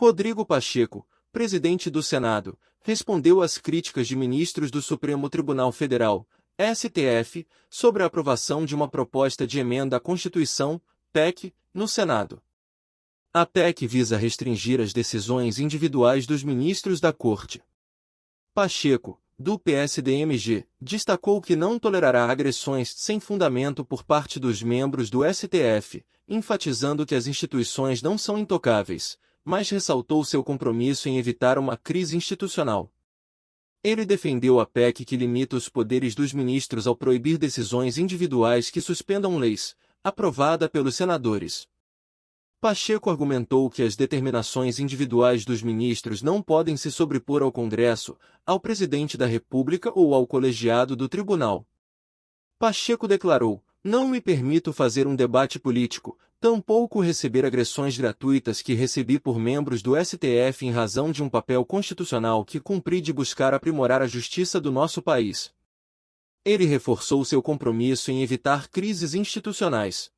Rodrigo Pacheco, presidente do Senado, respondeu às críticas de ministros do Supremo Tribunal Federal, STF, sobre a aprovação de uma proposta de emenda à Constituição, PEC, no Senado. A PEC visa restringir as decisões individuais dos ministros da Corte. Pacheco, do PSDMG, destacou que não tolerará agressões sem fundamento por parte dos membros do STF, enfatizando que as instituições não são intocáveis, mas ressaltou seu compromisso em evitar uma crise institucional. Ele defendeu a PEC que limita os poderes dos ministros ao proibir decisões individuais que suspendam leis, aprovada pelos senadores. Pacheco argumentou que as determinações individuais dos ministros não podem se sobrepor ao Congresso, ao presidente da República ou ao colegiado do tribunal. Pacheco declarou: "Não me permito fazer um debate político, tampouco receber agressões gratuitas que recebi por membros do STF em razão de um papel constitucional que cumpri de buscar aprimorar a justiça do nosso país." Ele reforçou seu compromisso em evitar crises institucionais.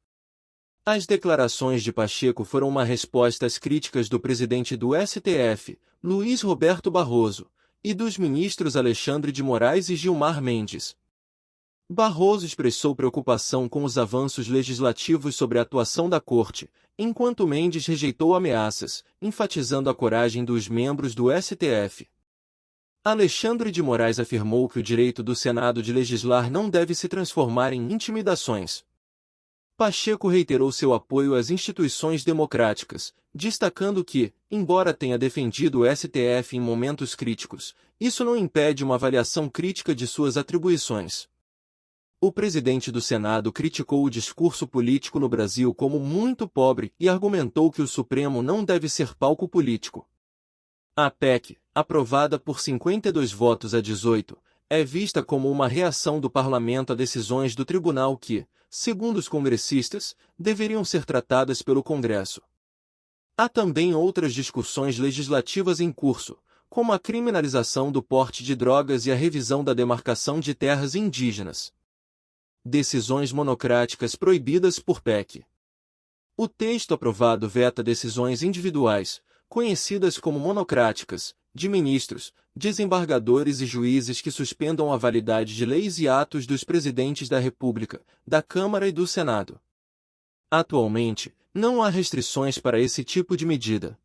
As declarações de Pacheco foram uma resposta às críticas do presidente do STF, Luiz Roberto Barroso, e dos ministros Alexandre de Moraes e Gilmar Mendes. Barroso expressou preocupação com os avanços legislativos sobre a atuação da Corte, enquanto Mendes rejeitou ameaças, enfatizando a coragem dos membros do STF. Alexandre de Moraes afirmou que o direito do Senado de legislar não deve se transformar em intimidações. Pacheco reiterou seu apoio às instituições democráticas, destacando que, embora tenha defendido o STF em momentos críticos, isso não impede uma avaliação crítica de suas atribuições. O presidente do Senado criticou o discurso político no Brasil como muito pobre e argumentou que o Supremo não deve ser palco político. A PEC, aprovada por 52 votos a 18, é vista como uma reação do parlamento a decisões do tribunal que, segundo os congressistas, deveriam ser tratadas pelo Congresso. Há também outras discussões legislativas em curso, como a criminalização do porte de drogas e a revisão da demarcação de terras indígenas. Decisões monocráticas proibidas por PEC. O texto aprovado veta decisões individuais, conhecidas como monocráticas, de ministros, desembargadores e juízes que suspendam a validade de leis e atos dos presidentes da República, da Câmara e do Senado. Atualmente, não há restrições para esse tipo de medida.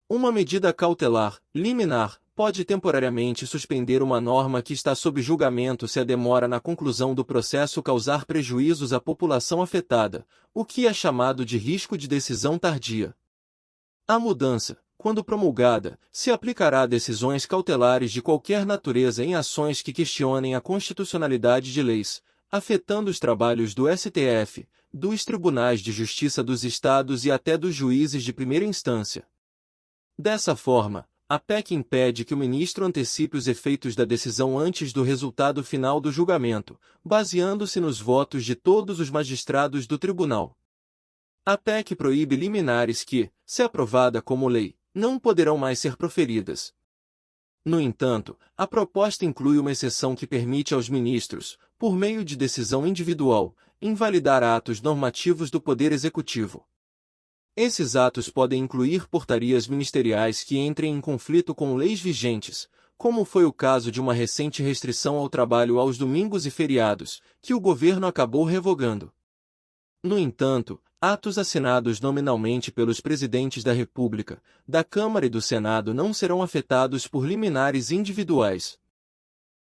Uma medida cautelar, liminar, pode temporariamente suspender uma norma que está sob julgamento se a demora na conclusão do processo causar prejuízos à população afetada, o que é chamado de risco de decisão tardia. A mudança, quando promulgada, se aplicará a decisões cautelares de qualquer natureza em ações que questionem a constitucionalidade de leis, afetando os trabalhos do STF, dos tribunais de justiça dos estados e até dos juízes de primeira instância. Dessa forma, a PEC impede que o ministro antecipe os efeitos da decisão antes do resultado final do julgamento, baseando-se nos votos de todos os magistrados do tribunal. A PEC proíbe liminares que, se aprovada como lei, não poderão mais ser proferidas. No entanto, a proposta inclui uma exceção que permite aos ministros, por meio de decisão individual, invalidar atos normativos do Poder Executivo. Esses atos podem incluir portarias ministeriais que entrem em conflito com leis vigentes, como foi o caso de uma recente restrição ao trabalho aos domingos e feriados, que o governo acabou revogando. No entanto, atos assinados nominalmente pelos presidentes da República, da Câmara e do Senado não serão afetados por liminares individuais.